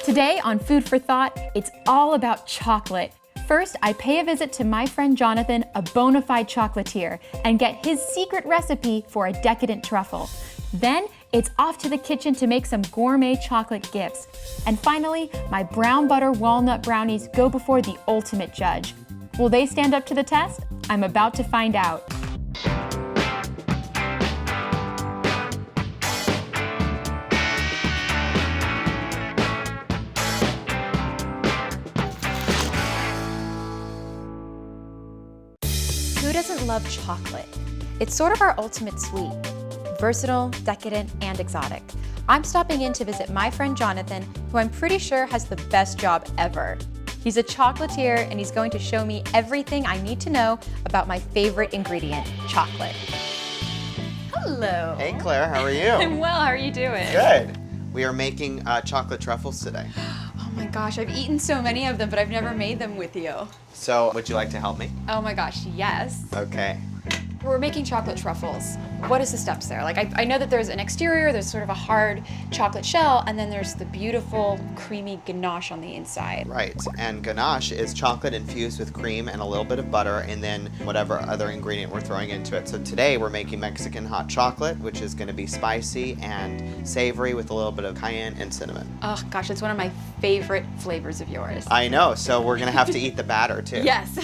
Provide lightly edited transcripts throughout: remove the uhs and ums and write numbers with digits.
Today on Food for Thought, it's all about chocolate. First, I pay a visit to my friend Jonathan, a bona fide chocolatier, and get his secret recipe for a decadent truffle. Then, it's off to the kitchen to make some gourmet chocolate gifts. And finally, my brown butter walnut brownies go before the ultimate judge. Will they stand up to the test? I'm about to find out. Who doesn't love chocolate? It's sort of our ultimate sweet. Versatile, decadent, and exotic. I'm stopping in to visit my friend Jonathan, who I'm pretty sure has the best job ever. He's a chocolatier, and he's going to show me everything I need to know about my favorite ingredient, chocolate. Hello. Hey Claire, how are you? I'm well, how are you doing? Good. We are making chocolate truffles today. Oh my gosh, I've eaten so many of them, but I've never made them with you. So, would you like to help me? Oh my gosh, yes. Okay. We're making chocolate truffles. What is the steps there? Like I know that there's an exterior, there's sort of a hard chocolate shell, and then there's the beautiful creamy ganache on the inside. Right, and ganache is chocolate infused with cream and a little bit of butter and then whatever other ingredient we're throwing into it. So today we're making Mexican hot chocolate, which is going to be spicy and savory with a little bit of cayenne and cinnamon. Oh gosh, it's one of my favorite flavors of yours. I know, so we're going to have to eat the batter too. Yes.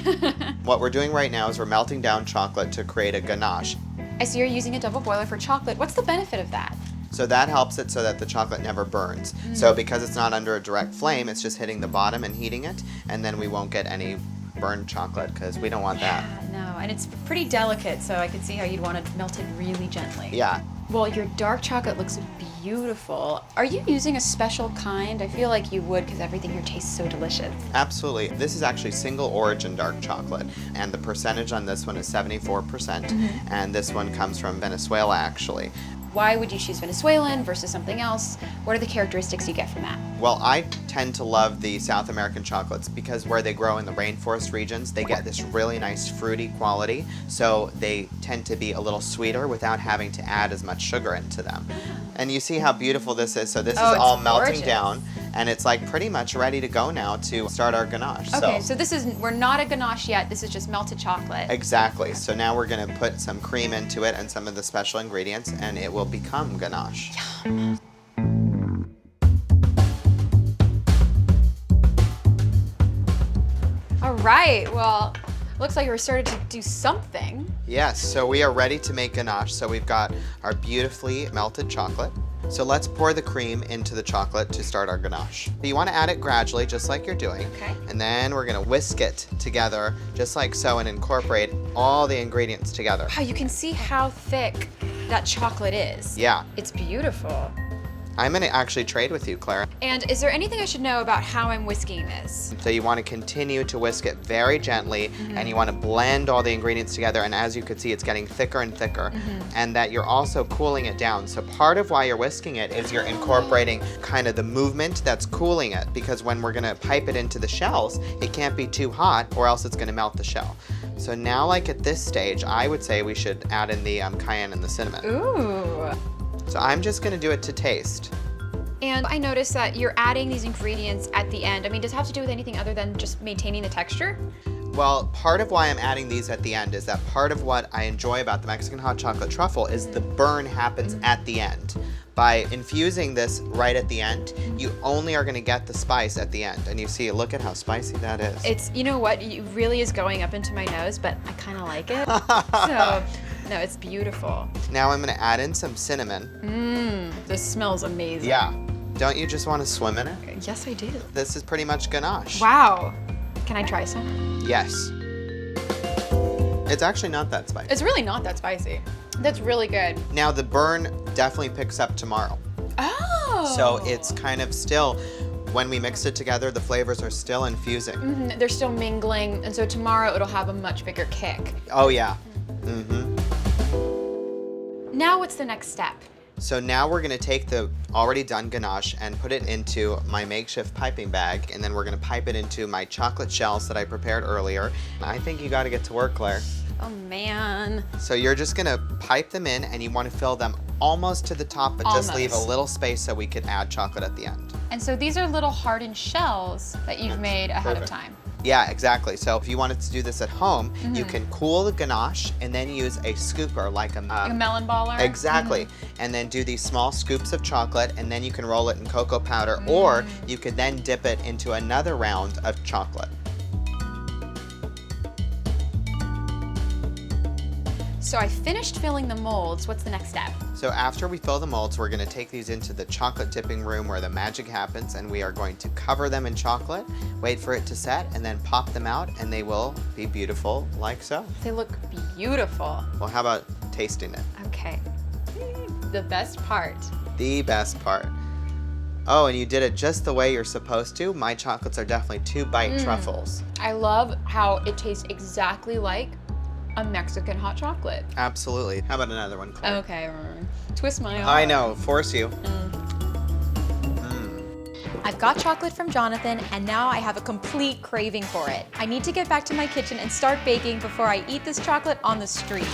What we're doing right now is we're melting down chocolate to create a ganache. I see you're using a double boiler for chocolate. What's the benefit of that? So that helps it so that the chocolate never burns. So because it's not under a direct flame, it's just hitting the bottom and heating it, and then we won't get any burned chocolate because we don't want that. No, and it's pretty delicate, so I could see how you'd want to melt it really gently. Yeah. Well, your dark chocolate looks beautiful. Are you using a special kind? I feel like you would because everything here tastes so delicious. Absolutely. This is actually single origin dark chocolate, and the percentage on this one is 74%, and this one comes from Venezuela actually. Why would you choose Venezuelan versus something else? What are the characteristics you get from that? Well, I tend to love the South American chocolates because where they grow in the rainforest regions, they get this really nice fruity quality, so they tend to be a little sweeter without having to add as much sugar into them. And you see how beautiful this is. So this is all melting down, and it's like pretty much ready to go now to start our ganache. Okay, so this is, we're not a ganache yet, this is just melted chocolate. Exactly. So now we're going to put some cream into it and some of the special ingredients, and it will become ganache. Yum. All right, well, looks like we're starting to do something. Yes, so we are ready to make ganache. So we've got our beautifully melted chocolate. So let's pour the cream into the chocolate to start our ganache. You want to add it gradually, just like you're doing. Okay. And then we're going to whisk it together, just like so, and incorporate all the ingredients together. Wow, you can see how thick that chocolate is. Yeah. It's beautiful. I'm going to actually trade with you, Clara. And is there anything I should know about how I'm whisking this? So you want to continue to whisk it very gently, and you want to blend all the ingredients together, and as you can see, it's getting thicker and thicker, and that you're also cooling it down. So part of why you're whisking it is you're incorporating kind of the movement that's cooling it, because when we're going to pipe it into the shells, it can't be too hot or else it's going to melt the shell. So now, like at this stage, I would say we should add in the cayenne and the cinnamon. Ooh. So I'm just going to do it to taste. And I noticed that you're adding these ingredients at the end. I mean, does it have to do with anything other than just maintaining the texture? Well, part of why I'm adding these at the end is that part of what I enjoy about the Mexican hot chocolate truffle is the burn happens at the end. By infusing this right at the end, you only are going to get the spice at the end. And you see, look at how spicy that is. It's, you know what, it really is going up into my nose, but I kind of like it. So, no, it's beautiful. Now I'm going to add in some cinnamon. This smells amazing. Yeah. Don't you just want to swim in it? Yes, I do. This is pretty much ganache. Wow. Can I try some? Yes. It's actually not that spicy. It's really not that spicy. That's really good. Now the burn definitely picks up tomorrow. Oh. So it's kind of still, when we mix it together, the flavors are still infusing. They're still mingling, and so tomorrow it'll have a much bigger kick. Oh yeah. Now what's the next step? So now we're gonna take the already done ganache and put it into my makeshift piping bag, and then we're gonna pipe it into my chocolate shells that I prepared earlier. I think you gotta get to work, Claire. Oh man. So you're just gonna pipe them in, and you wanna fill them almost to the top, but just leave a little space so we can add chocolate at the end. And so these are little hardened shells that you've made ahead of time. Yeah, exactly. So if you wanted to do this at home, you can cool the ganache and then use a scooper like a melon baller? Exactly. And then do these small scoops of chocolate, and then you can roll it in cocoa powder, or you could then dip it into another round of chocolate. So I finished filling the molds. What's the next step? So after we fill the molds, we're gonna take these into the chocolate dipping room where the magic happens, and we are going to cover them in chocolate, wait for it to set, and then pop them out, and they will be beautiful like so. They look beautiful. Well, how about tasting it? Okay. The best part. The best part. Oh, and you did it just the way you're supposed to. My chocolates are definitely 2-bite truffles. I love how it tastes exactly like a Mexican hot chocolate. Absolutely. How about another one, Claire? Okay, twist my arm. I know, force you. I've got chocolate from Jonathan, and now I have a complete craving for it. I need to get back to my kitchen and start baking before I eat this chocolate on the street.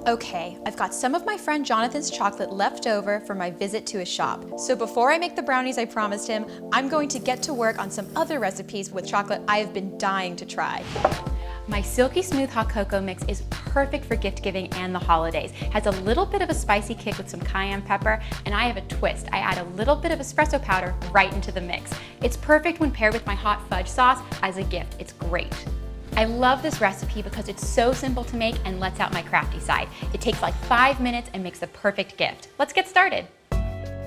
Okay, I've got some of my friend Jonathan's chocolate left over from my visit to his shop. So before I make the brownies I promised him, I'm going to get to work on some other recipes with chocolate I have been dying to try. My silky smooth hot cocoa mix is perfect for gift giving and the holidays. Has a little bit of a spicy kick with some cayenne pepper, and I have a twist. I add a little bit of espresso powder right into the mix. It's perfect when paired with my hot fudge sauce as a gift. It's great. I love this recipe because it's so simple to make and lets out my crafty side. It takes like 5 minutes and makes the perfect gift. Let's get started.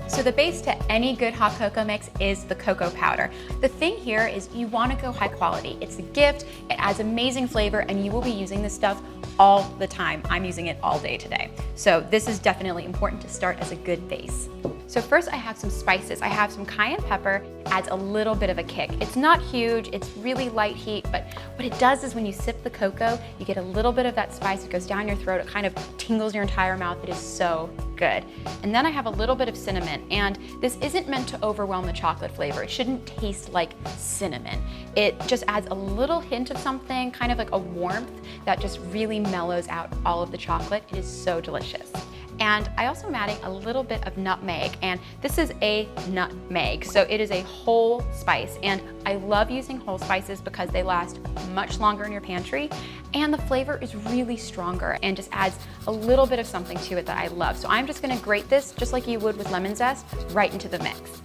So the base to any good hot cocoa mix is the cocoa powder. The thing here is you want to go high quality. It's a gift, it adds amazing flavor, and you will be using this stuff all the time. I'm using it all day today. So this is definitely important to start as a good base. So first I have some spices. I have some cayenne pepper, adds a little bit of a kick. It's not huge, it's really light heat, but what it does is when you sip the cocoa, you get a little bit of that spice. It goes down your throat, it kind of tingles your entire mouth. It is so good. And then I have a little bit of cinnamon, and this isn't meant to overwhelm the chocolate flavor. It shouldn't taste like cinnamon. It just adds a little hint of something, kind of like a warmth that just really mellows out all of the chocolate. It is so delicious. And I also am adding a little bit of nutmeg, and this is a nutmeg, so it is a whole spice, and I love using whole spices because they last much longer in your pantry, and the flavor is really stronger and just adds a little bit of something to it that I love. So I'm just gonna grate this, just like you would with lemon zest, right into the mix.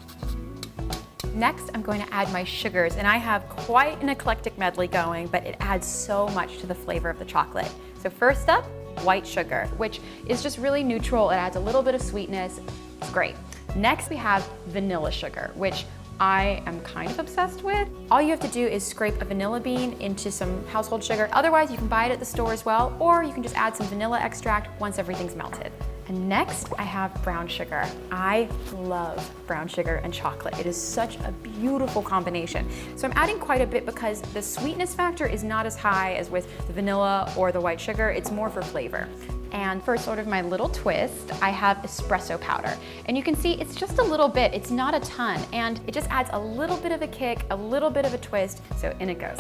Next, I'm going to add my sugars, and I have quite an eclectic medley going, but it adds so much to the flavor of the chocolate. So first up, white sugar, which is just really neutral. It adds a little bit of sweetness. It's great. Next, we have vanilla sugar, which I am kind of obsessed with. All you have to do is scrape a vanilla bean into some household sugar. Otherwise, you can buy it at the store as well, or you can just add some vanilla extract once everything's melted. And next, I have brown sugar. I love brown sugar and chocolate. It is such a beautiful combination. So I'm adding quite a bit because the sweetness factor is not as high as with the vanilla or the white sugar. It's more for flavor. And for sort of my little twist, I have espresso powder. And you can see it's just a little bit, it's not a ton, and it just adds a little bit of a kick, a little bit of a twist, so in it goes.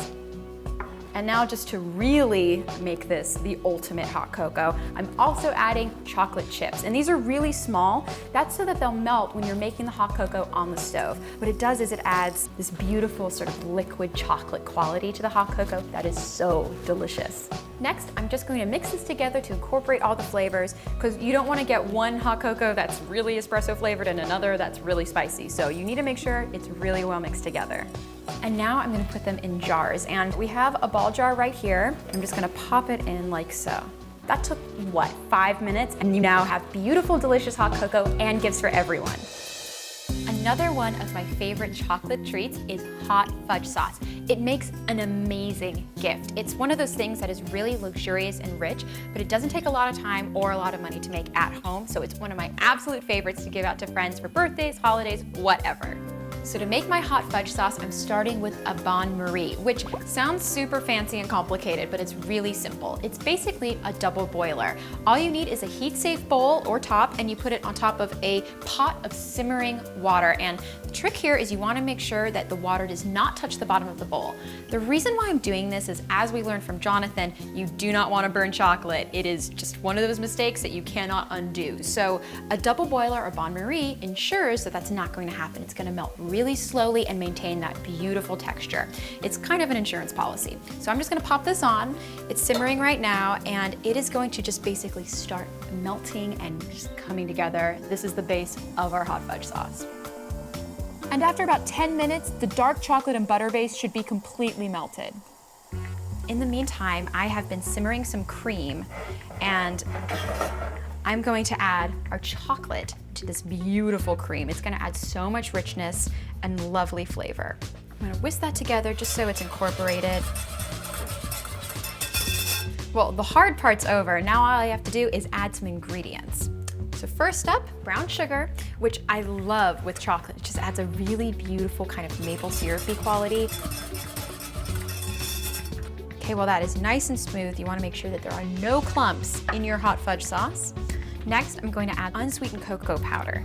And now just to really make this the ultimate hot cocoa, I'm also adding chocolate chips. And these are really small. That's so that they'll melt when you're making the hot cocoa on the stove. What it does is it adds this beautiful sort of liquid chocolate quality to the hot cocoa that is so delicious. Next, I'm just going to mix this together to incorporate all the flavors, because you don't want to get one hot cocoa that's really espresso flavored and another that's really spicy. So you need to make sure it's really well mixed together. And now I'm gonna put them in jars, and we have a ball jar right here. I'm just gonna pop it in like so. That took, what, 5 minutes? And you now have beautiful, delicious hot cocoa and gifts for everyone. Another one of my favorite chocolate treats is hot fudge sauce. It makes an amazing gift. It's one of those things that is really luxurious and rich, but it doesn't take a lot of time or a lot of money to make at home, so it's one of my absolute favorites to give out to friends for birthdays, holidays, whatever. So to make my hot fudge sauce, I'm starting with a bain-marie, which sounds super fancy and complicated, but it's really simple. It's basically a double boiler. All you need is a heat-safe bowl or top, and you put it on top of a pot of simmering water. And the trick here is you want to make sure that the water does not touch the bottom of the bowl. The reason why I'm doing this is, as we learned from Jonathan, you do not want to burn chocolate. It is just one of those mistakes that you cannot undo. So a double boiler or bain-marie ensures that that's not going to happen. It's going to melt really slowly and maintain that beautiful texture. It's kind of an insurance policy. So I'm just going to pop this on. It's simmering right now, and it is going to just basically start melting and just coming together. This is the base of our hot fudge sauce. And after about 10 minutes, the dark chocolate and butter base should be completely melted. In the meantime, I have been simmering some cream, and I'm going to add our chocolate to this beautiful cream. It's gonna add so much richness and lovely flavor. I'm gonna whisk that together just so it's incorporated. Well, the hard part's over. Now all I have to do is add some ingredients. So first up, brown sugar, which I love with chocolate. It just adds a really beautiful kind of maple syrupy quality. Okay, well that is nice and smooth. You wanna make sure that there are no clumps in your hot fudge sauce. Next, I'm going to add unsweetened cocoa powder.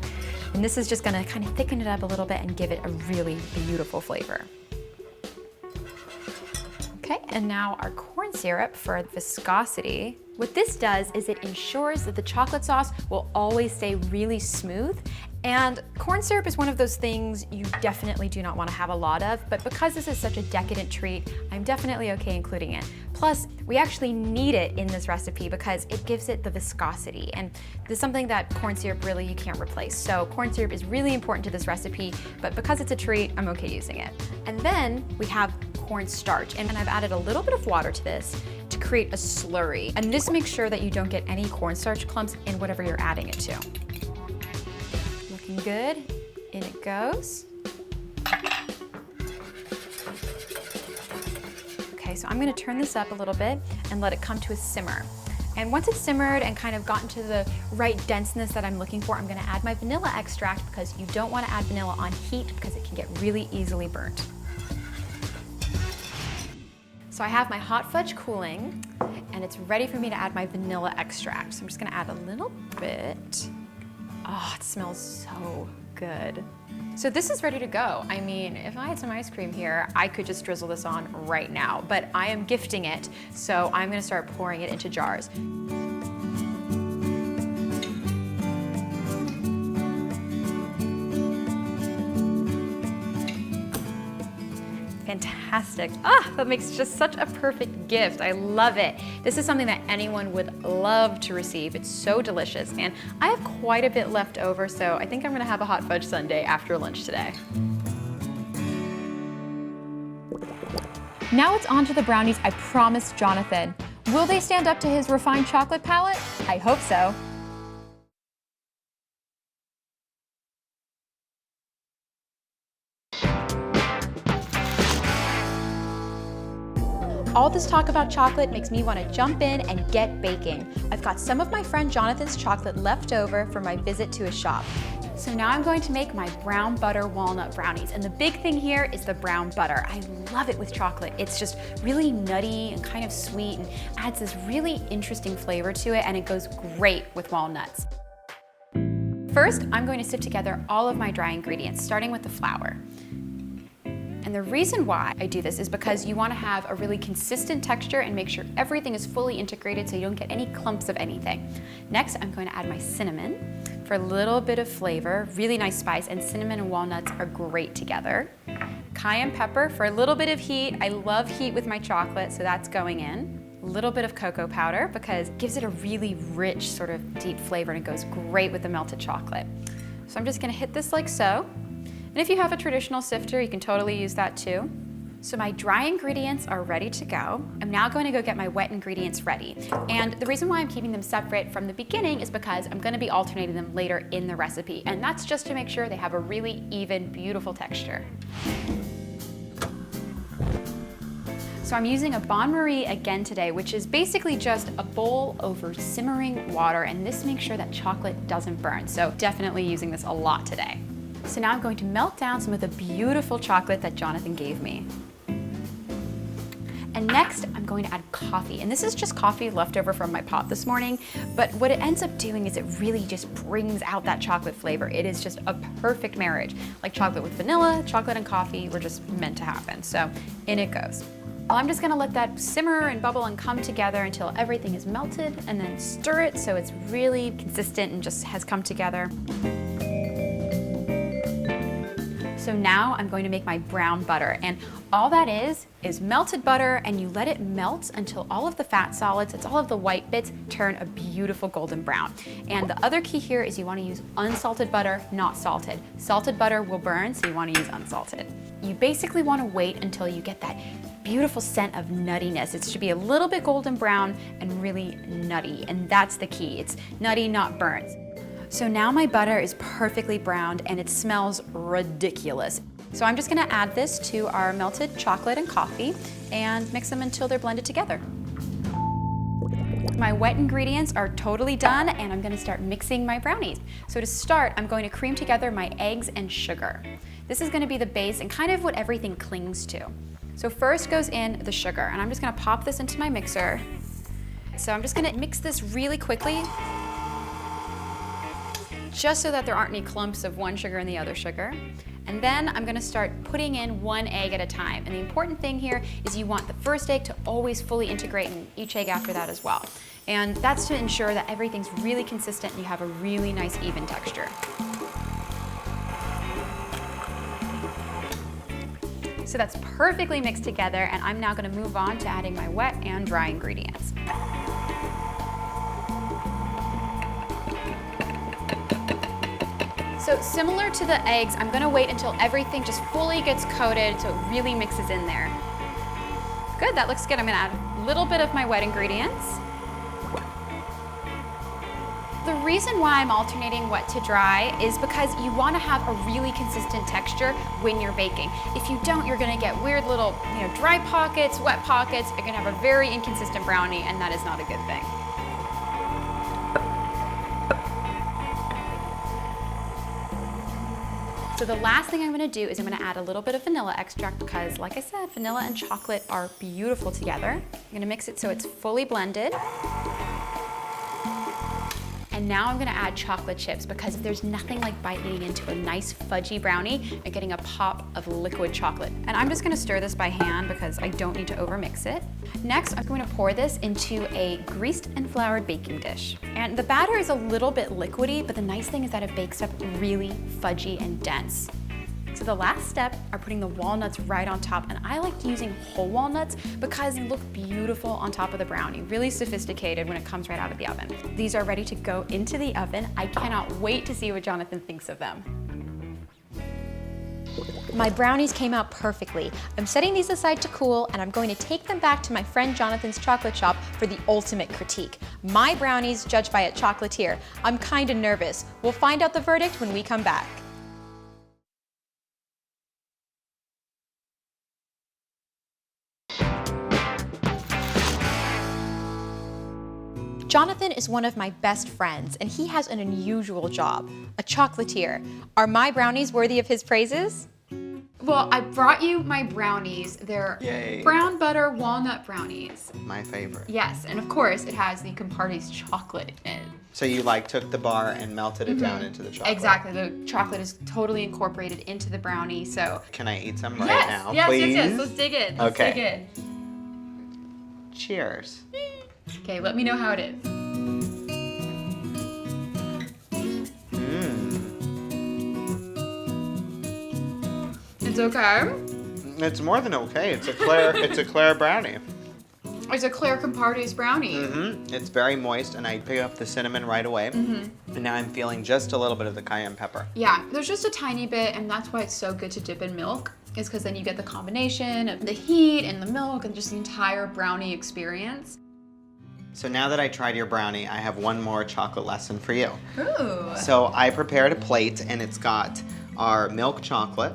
And this is just gonna kind of thicken it up a little bit and give it a really beautiful flavor. Okay, and now our corn syrup for viscosity. What this does is it ensures that the chocolate sauce will always stay really smooth. And corn syrup is one of those things you definitely do not want to have a lot of, but because this is such a decadent treat, I'm definitely okay including it. Plus, we actually need it in this recipe because it gives it the viscosity, and this is something that corn syrup really you can't replace. So corn syrup is really important to this recipe, but because it's a treat, I'm okay using it. And then we have corn starch, and I've added a little bit of water to this to create a slurry. And this makes sure that you don't get any cornstarch clumps in whatever you're adding it to. Looking good, in it goes. Okay, so I'm gonna turn this up a little bit and let it come to a simmer. And once it's simmered and kind of gotten to the right denseness that I'm looking for, I'm gonna add my vanilla extract because you don't wanna add vanilla on heat because it can get really easily burnt. So I have my hot fudge cooling and it's ready for me to add my vanilla extract. So I'm just gonna add a little bit. Oh, it smells so good. So this is ready to go. I mean, if I had some ice cream here, I could just drizzle this on right now, but I am gifting it, so I'm gonna start pouring it into jars. Fantastic. Ah, that makes just such a perfect gift. I love it. This is something that anyone would love to receive. It's so delicious, and I have quite a bit left over, so I think I'm gonna have a hot fudge sundae after lunch today. Now it's on to the brownies I promised Jonathan. Will they stand up to his refined chocolate palate? I hope so. All this talk about chocolate makes me want to jump in and get baking. I've got some of my friend Jonathan's chocolate left over from my visit to his shop. So now I'm going to make my brown butter walnut brownies. And the big thing here is the brown butter. I love it with chocolate. It's just really nutty and kind of sweet and adds this really interesting flavor to it, and it goes great with walnuts. First, I'm going to sift together all of my dry ingredients, starting with the flour. And the reason why I do this is because you want to have a really consistent texture and make sure everything is fully integrated so you don't get any clumps of anything. Next, I'm going to add my cinnamon for a little bit of flavor, really nice spice, and cinnamon and walnuts are great together. Cayenne pepper for a little bit of heat. I love heat with my chocolate, so that's going in. A little bit of cocoa powder because it gives it a really rich sort of deep flavor and it goes great with the melted chocolate. So I'm just gonna hit this like so. And if you have a traditional sifter, you can totally use that too. So my dry ingredients are ready to go. I'm now going to go get my wet ingredients ready. And the reason why I'm keeping them separate from the beginning is because I'm going to be alternating them later in the recipe. And that's just to make sure they have a really even, beautiful texture. So I'm using a bain-marie again today, which is basically just a bowl over simmering water. And this makes sure that chocolate doesn't burn. So definitely using this a lot today. So now I'm going to melt down some of the beautiful chocolate that Jonathan gave me. And next, I'm going to add coffee. And this is just coffee left over from my pot this morning, but what it ends up doing is it really just brings out that chocolate flavor. It is just a perfect marriage. Like chocolate with vanilla, chocolate and coffee were just meant to happen. So in it goes. Well, I'm just gonna let that simmer and bubble and come together until everything is melted, and then stir it so it's really consistent and just has come together. So now I'm going to make my brown butter, and all that is melted butter, and you let it melt until all of the fat solids, it's all of the white bits, turn a beautiful golden brown. And the other key here is you want to use unsalted butter, not salted. Salted butter will burn, so you want to use unsalted. You basically want to wait until you get that beautiful scent of nuttiness. It should be a little bit golden brown and really nutty, and that's the key. It's nutty, not burnt. So now my butter is perfectly browned and it smells ridiculous. So I'm just gonna add this to our melted chocolate and coffee and mix them until they're blended together. My wet ingredients are totally done, and I'm gonna start mixing my brownies. So to start, I'm going to cream together my eggs and sugar. This is gonna be the base and kind of what everything clings to. So first goes in the sugar, and I'm just gonna pop this into my mixer. So I'm just gonna mix this really quickly, just so that there aren't any clumps of one sugar and the other sugar. And then I'm gonna start putting in one egg at a time. And the important thing here is you want the first egg to always fully integrate, and each egg after that as well. And that's to ensure that everything's really consistent and you have a really nice even texture. So that's perfectly mixed together, and I'm now gonna move on to adding my wet and dry ingredients. So similar to the eggs, I'm gonna wait until everything just fully gets coated so it really mixes in there. Good, that looks good. I'm gonna add a little bit of my wet ingredients. The reason why I'm alternating wet to dry is because you wanna have a really consistent texture when you're baking. If you don't, you're gonna get weird little dry pockets, wet pockets. You're gonna have a very inconsistent brownie, and that is not a good thing. So the last thing I'm gonna do is I'm gonna add a little bit of vanilla extract because, like I said, vanilla and chocolate are beautiful together. I'm gonna mix it so it's fully blended. And now I'm gonna add chocolate chips because there's nothing like biting into a nice fudgy brownie and getting a pop of liquid chocolate. And I'm just gonna stir this by hand because I don't need to overmix it. Next, I'm going to pour this into a greased and floured baking dish. And the batter is a little bit liquidy, but the nice thing is that it bakes up really fudgy and dense. So the last step are putting the walnuts right on top, and I like using whole walnuts because they look beautiful on top of the brownie, really sophisticated when it comes right out of the oven. These are ready to go into the oven. I cannot wait to see what Jonathan thinks of them. My brownies came out perfectly. I'm setting these aside to cool, and I'm going to take them back to my friend Jonathan's chocolate shop for the ultimate critique. My brownies judged by a chocolatier. I'm kinda nervous. We'll find out the verdict when we come back. Jonathan is one of my best friends, and he has an unusual job, a chocolatier. Are my brownies worthy of his praises? Well, I brought you my brownies. They're Yay. brown butter walnut brownies. My favorite. Yes, and of course it has the Compartey's chocolate in it. So you took the bar and melted it down into the chocolate. Exactly, the chocolate is totally incorporated into the brownie, so. Can I eat some right now, yes, please? Yes, let's dig in. Let's Okay. dig in. Cheers. Okay, let me know how it is. It's okay. It's more than okay. It's a Claire brownie. It's a Claire Compartey's brownie. It's very moist, and I pick up the cinnamon right away. And now I'm feeling just a little bit of the cayenne pepper. Yeah, there's just a tiny bit, and that's why it's so good to dip in milk, is because then you get the combination of the heat and the milk and just the entire brownie experience. So now that I tried your brownie, I have one more chocolate lesson for you. Ooh. So I prepared a plate, and it's got our milk chocolate,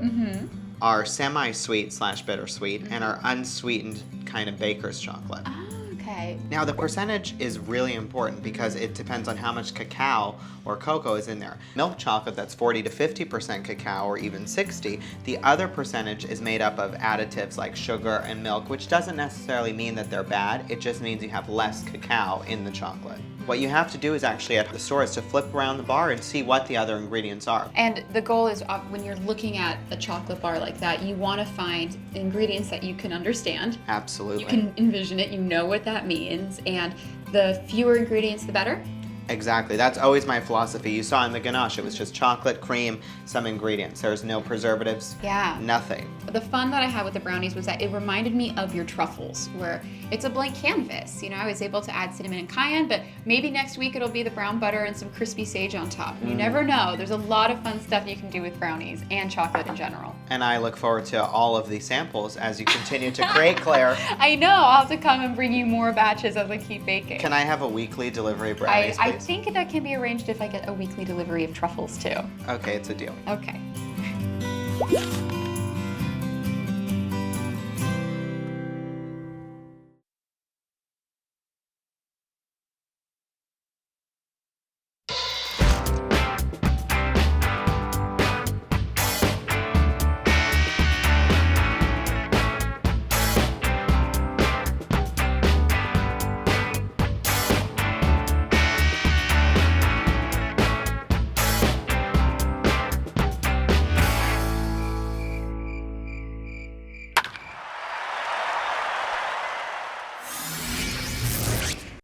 our semi-sweet / bittersweet, and our unsweetened kind of baker's chocolate. Oh, okay. Okay. Now the percentage is really important because it depends on how much cacao or cocoa is in there. Milk chocolate that's 40 to 50% cacao or even 60, the other percentage is made up of additives like sugar and milk, which doesn't necessarily mean that they're bad, it just means you have less cacao in the chocolate. What you have to do is actually at the store is to flip around the bar and see what the other ingredients are. And the goal is when you're looking at a chocolate bar like that, you want to find ingredients that you can understand. Absolutely. You can envision it, you know what that means, and the fewer ingredients, the better. Exactly. That's always my philosophy. You saw in the ganache, it was just chocolate, cream, some ingredients. There's no preservatives. Yeah. Nothing. The fun that I had with the brownies was that it reminded me of your truffles, where it's a blank canvas. You know, I was able to add cinnamon and cayenne, but maybe next week it'll be the brown butter and some crispy sage on top. You never know. There's a lot of fun stuff you can do with brownies and chocolate in general. And I look forward to all of the samples as you continue to create, Claire. I know. I'll have to come and bring you more batches as I keep baking. Can I have a weekly delivery of brownies, I please? think that can be arranged if I get a weekly delivery of truffles too. Okay, it's a deal. Okay.